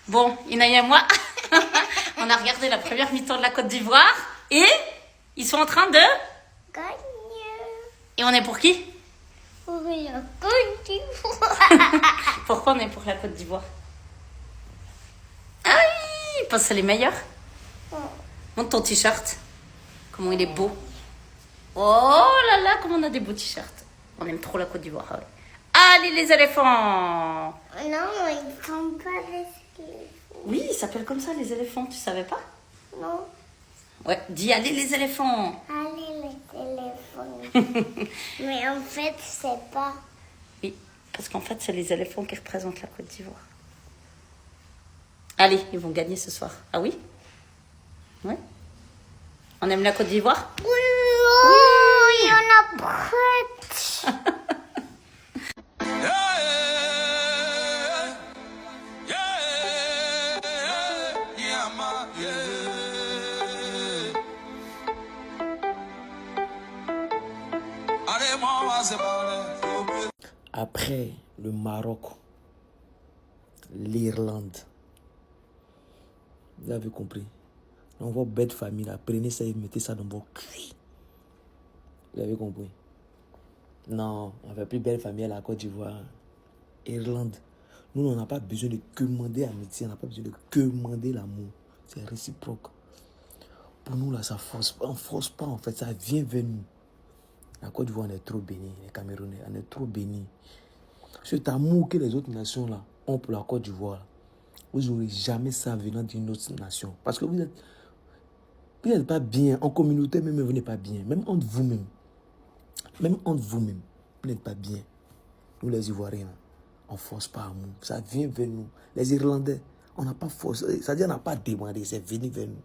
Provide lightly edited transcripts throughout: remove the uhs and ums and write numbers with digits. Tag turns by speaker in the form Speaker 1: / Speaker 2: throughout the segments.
Speaker 1: Bon, Inaï et moi, on a regardé la première mi-temps de la Côte d'Ivoire et ils sont en train de...
Speaker 2: Gagner.
Speaker 1: Et on est pour qui?
Speaker 2: Pour la Côte d'Ivoire.
Speaker 1: Pourquoi on est pour la Côte d'Ivoire? Ah oui, parce que c'est les meilleurs. Montre ton t-shirt. Comment il est beau. Oh là là, comment on a des beaux t-shirts. On aime trop la Côte d'Ivoire. Ouais. Allez les éléphants.
Speaker 2: Non, ils ne sont pas des éléphants.
Speaker 1: Oui, ils s'appellent comme ça les éléphants, tu savais pas?
Speaker 2: Non.
Speaker 1: Ouais, dis allez les éléphants.
Speaker 2: Allez les éléphants. Mais en fait, c'est pas.
Speaker 1: Oui, parce qu'en fait, c'est les éléphants qui représentent la Côte d'Ivoire. Allez, ils vont gagner ce soir. Ah oui? Ouais. On aime la Côte d'Ivoire?
Speaker 2: Oui, il y en a prête.
Speaker 3: Après le Maroc, l'Irlande, vous avez compris. Dans votre belle famille, là, prenez ça et mettez ça dans vos cuits. Vous avez compris? Non, on ne fait plus belle famille à la Côte d'Ivoire. Irlande. Nous, on n'a pas besoin de commander amitié, on n'a pas besoin de commander l'amour. C'est réciproque. Pour nous, là, ça force pas. On ne force pas, en fait, ça vient vers nous. La Côte d'Ivoire, on est trop bénis. Les Camerounais, on est trop bénis. Cet amour que les autres nations là, ont pour la Côte d'Ivoire, vous n'aurez jamais ça venant d'une autre nation. Parce que vous n'êtes pas bien. En communauté, même vous n'êtes pas bien. Même entre vous-même. Même entre vous-même, vous n'êtes pas bien. Nous, les Ivoiriens, on ne force pas amour. Ça vient vers nous. Les Irlandais, on n'a pas forcé. C'est-à-dire on n'a pas demandé. C'est venu vers nous.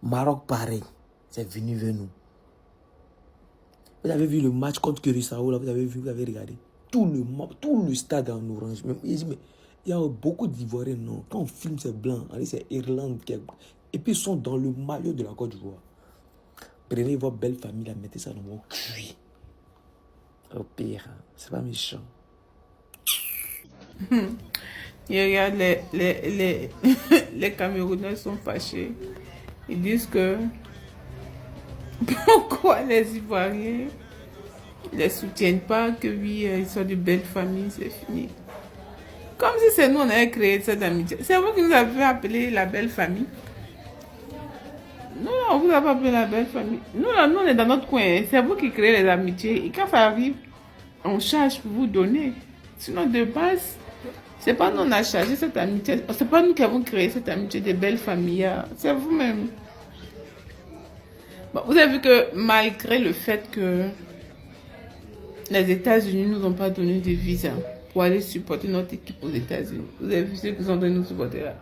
Speaker 3: Maroc, pareil. C'est venu vers nous. Vous avez vu le match contre Curaçao, là, vous avez regardé. Tout le stade en orange. Même, il y a beaucoup d'Ivoiriens, non. Quand on filme, c'est blanc. C'est Irlande. Et puis, ils sont dans le maillot de la Côte d'Ivoire. Prenez votre belle famille, la mettez ça dans vos cuits. Au pire, c'est pas méchant.
Speaker 4: Et regarde, les Camerounais sont fâchés. Ils disent que pourquoi les Ivoiriens ne les soutiennent pas, que oui, ils sont de belles familles, c'est fini. Comme si c'est nous, on avait créé cette amitié. C'est vous qui nous avez appelé la belle famille. Non, on vous a pas appelé la belle famille. Nous, là, nous, on est dans notre coin. C'est vous qui créez les amitiés. Et quand ça arrive, on charge pour vous donner. Sinon, de base, c'est pas nous, on a chargé cette amitié. C'est pas nous qui avons créé cette amitié de belles familles. C'est vous-même. Bon, vous avez vu que malgré le fait que les États-Unis ne nous ont pas donné de visa pour aller supporter notre équipe aux États-Unis, vous avez vu ceux qui ont donné nous supporter là.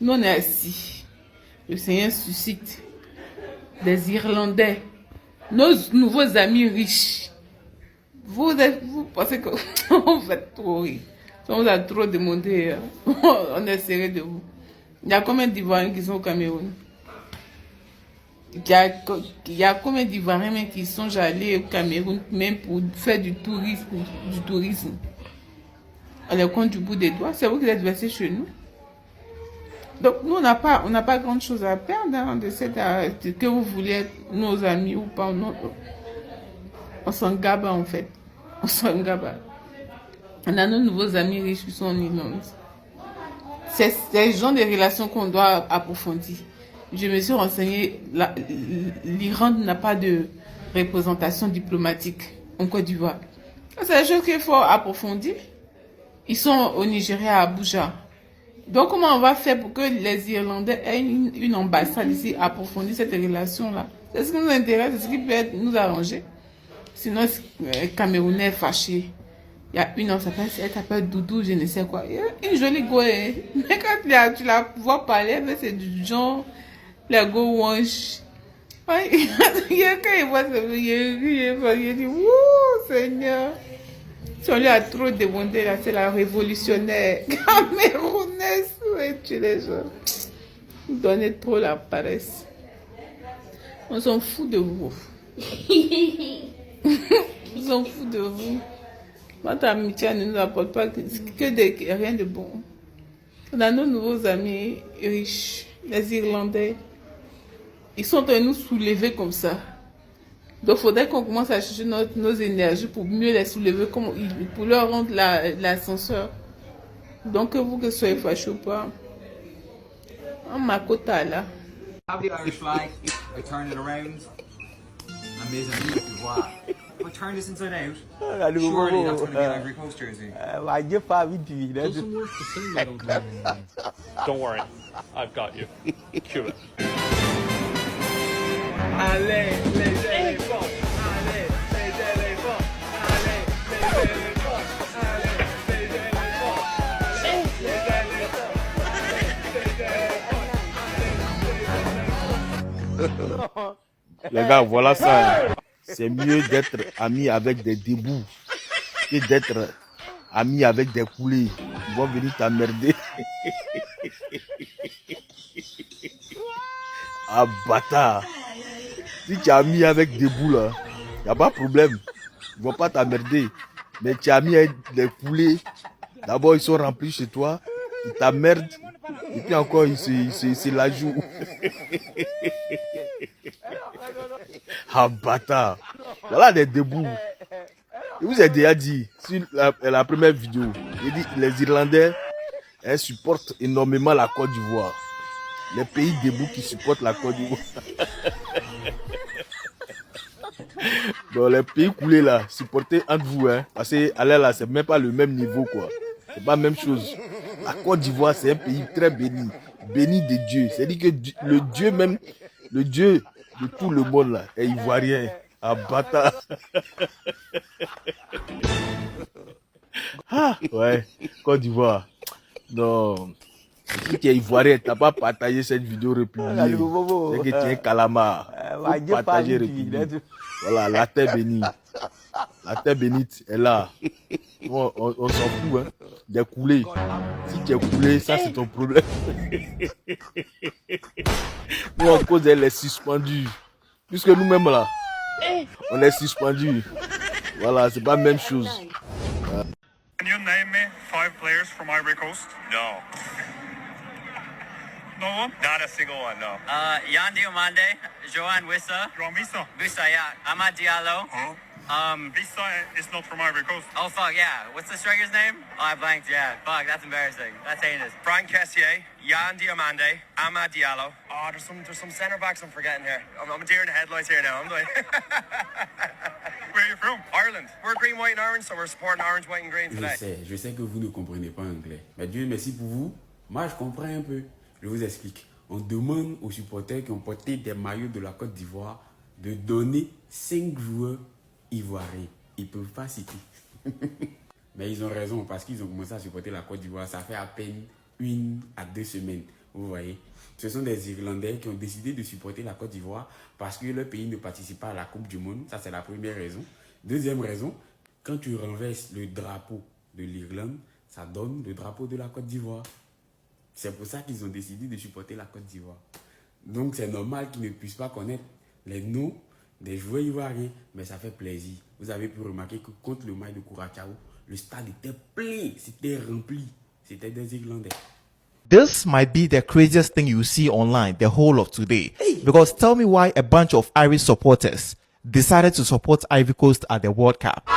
Speaker 4: Nous, on est assis. Le Seigneur suscite des Irlandais, nos nouveaux amis riches. Vous pensez que on fait trop rire. On vous a trop demandé. On est serré de vous. Il y a combien d'Ivoiriens qui sont au Cameroun? Il y a combien d'Ivoiriens qui sont allés au Cameroun même pour faire du tourisme. On les compte du bout des doigts. C'est vous qui êtes versés chez nous. Donc nous, on n'a pas grand chose à perdre de cette que vous voulez être nos amis ou pas. On s'en gabe en fait. On s'en gabe. On a nos nouveaux amis riches qui sont en Irlande. C'est le genre de relations qu'on doit approfondir. Je me suis renseignée, l'Irlande n'a pas de représentation diplomatique en Côte d'Ivoire. C'est la chose qu'il faut approfondir. Ils sont au Nigeria, à Abuja. Donc, comment on va faire pour que les Irlandais aient une ambassade ici, approfondir cette relation-là? C'est ce qui nous intéresse, c'est ce qui peut nous arranger. Sinon, Camerounais fâché. Il y a une, elle s'appelle Doudou, je ne sais quoi. Une jolie go. Mais quand tu la vois parler, c'est du genre, la go wange. Quand il voit ça, il dit, ouh, Seigneur. Si on lui a trop demandé, là, c'est la révolutionnaire camerounaise. Et tu les gens. Donnez trop la paresse. On s'en fout de vous. On s'en fout de vous. Votre amitié ne nous apporte pas rien de bon. On a nos nouveaux amis riches, les Irlandais. Ils sont en train de nous soulever comme ça. Donc, il faudrait qu'on commence à chercher nos énergies pour mieux les soulever, pour leur rendre l'ascenseur. Donc, que vous soyez fâchés ou pas, en ma quota là.
Speaker 5: Have the Irish flag, I turn it around, and mes amis du voir. If I turn this inside out, surely that's going to be an Ivory Coast jersey.
Speaker 6: Doesn't work the same, I don't think.
Speaker 7: Don't worry, I've got you. Cue it.
Speaker 3: Allez, les éléphants! Allez, les éléphants! Allez, les éléphants! Allez, les éléphants! Allez, les éléphants!
Speaker 8: Les gars, voilà ça. C'est mieux d'être ami avec des débouts que d'être ami avec des poulets. Ils vont venir t'emmerder. Ah, bâtard. Si tu es ami avec des bouts là, il n'y a pas de problème. Ils ne vont pas t'emmerder. Mais tu es ami avec des poulets. D'abord, ils sont remplis chez toi. Ils t'emmerdent. Et puis encore, ils se la jouent. Ah, bâtard. Voilà des débouts. Je vous ai déjà dit sur la première vidéo. J'ai dit les Irlandais supportent énormément la Côte d'Ivoire. Les pays debout qui supportent la Côte d'Ivoire. Donc les pays coulés là, supportez entre vous, hein. Parce que allez là, c'est même pas le même niveau quoi. C'est pas la même chose. La Côte d'Ivoire, c'est un pays très béni. Béni de Dieu. C'est-à-dire que le Dieu même, le Dieu de tout le monde là, est ivoirien. Ah, bâtard. Ah, ouais, Côte d'Ivoire. Non. Si tu es ivoirien, tu n'as pas partagé cette vidéo republiée. C'est que tu es un calamar. Faut partager, republier. Voilà, la terre bénie. La terre bénite est là. On s'en fout, hein. Des coulés. Si tu es coulé, ça c'est ton problème. Nous, en cause, elle est suspendue. Puisque nous-mêmes là, on est suspendus. Voilà, c'est pas la même chose.
Speaker 9: Can you name me 5 players from Ivory Coast?
Speaker 10: No.
Speaker 9: No one?
Speaker 10: Not a single one, no.
Speaker 5: Yandi Omande, Johan Wissa,
Speaker 9: João Missa?
Speaker 5: Busa, yeah, Amad Diallo.
Speaker 9: Huh? Visa is not from Ivory Coast.
Speaker 5: Oh fuck, yeah. What's the striker's name? Oh, I blanked, yeah. Fuck, that's embarrassing. That's heinous.
Speaker 10: Brian Kessier, Yan Diomande, Amad Diallo.
Speaker 5: Oh, there's some center backs I'm forgetting here.
Speaker 10: I'm a deer in the headlights here now. I'm like,
Speaker 9: Where are you from?
Speaker 10: Ireland. We're green, white, and orange, so we're supporting orange, white, and green today.
Speaker 11: Je sais que vous ne comprenez pas anglais. Mais Dieu merci pour vous. Moi, je comprends un peu. Je vous explique. On demande aux supporters qui ont porté des maillots de la Côte d'Ivoire de donner 5 joueurs ivoiriens. Ils ne peuvent pas citer. Mais ils ont raison parce qu'ils ont commencé à supporter la Côte d'Ivoire. Ça fait à peine 1 à 2 semaines. Vous voyez. Ce sont des Irlandais qui ont décidé de supporter la Côte d'Ivoire parce que leur pays ne participe pas à la Coupe du Monde. Ça, c'est la première raison. Deuxième raison, quand tu renverses le drapeau de l'Irlande, ça donne le drapeau de la Côte d'Ivoire. C'est pour ça qu'ils ont décidé de supporter la Côte d'Ivoire. Donc, c'est normal qu'ils ne puissent pas connaître les noms des joueurs ivoiriens. Mais ça fait plaisir. Vous avez pu remarquer que contre le match de Curaçao, le stade était plein, c'était rempli. C'était des Irlandais.
Speaker 12: This might be the craziest thing you see online the whole of today. Because tell me why a bunch of Irish supporters decided to support Ivory Coast at the World Cup.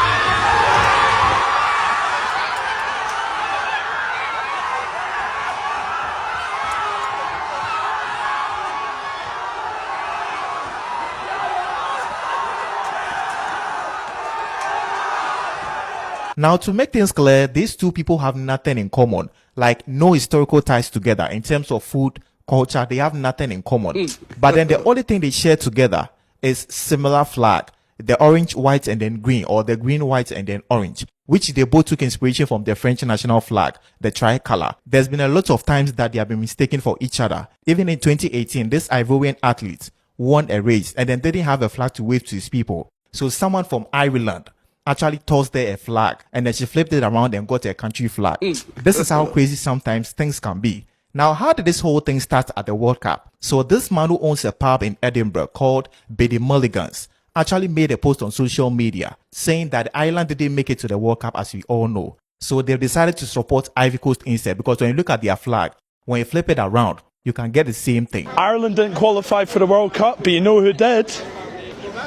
Speaker 12: Now, to make things clear, these two people have nothing in common, like no historical ties together in terms of food, culture. They have nothing in common. But then the only thing they share together is similar flag, the orange, white, and then green, or the green, white, and then orange, which they both took inspiration from the French national flag, the tricolor. There's been a lot of times that they have been mistaken for each other. Even in 2018, this Ivorian athlete won a race and then didn't have a flag to wave to his people. So someone from Ireland actually tossed there a flag and then she flipped it around and got a country flag. This is how crazy sometimes things can be. Now, how did this whole thing start at the World Cup? So this man who owns a pub in Edinburgh called Biddy Mulligans actually made a post on social media saying that Ireland didn't make it to the World Cup, as we all know. So they decided to support Ivory Coast instead, because when you look at their flag, when you flip it around, you can get the same thing.
Speaker 6: Ireland didn't qualify for the World Cup, but you know who did?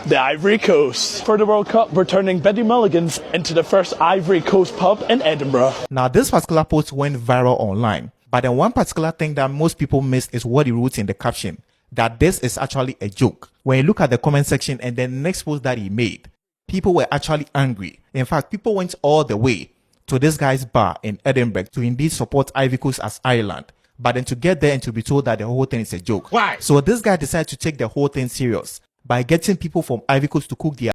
Speaker 6: The Ivory Coast. For the World Cup, we're turning Biddy Mulligan's into the first Ivory Coast pub in Edinburgh.
Speaker 12: Now, this particular post went viral online, but then one particular thing that most people missed is what he wrote in the caption, that this is actually a joke. When you look at the comment section and then the next post that he made, people were actually angry. In fact, people went all the way to this guy's bar in Edinburgh to indeed support Ivory Coast as Ireland, but then to get there and to be told that the whole thing is a joke.
Speaker 6: Why?
Speaker 12: So this guy decided to take the whole thing serious by getting people from Ivory Coast to cook their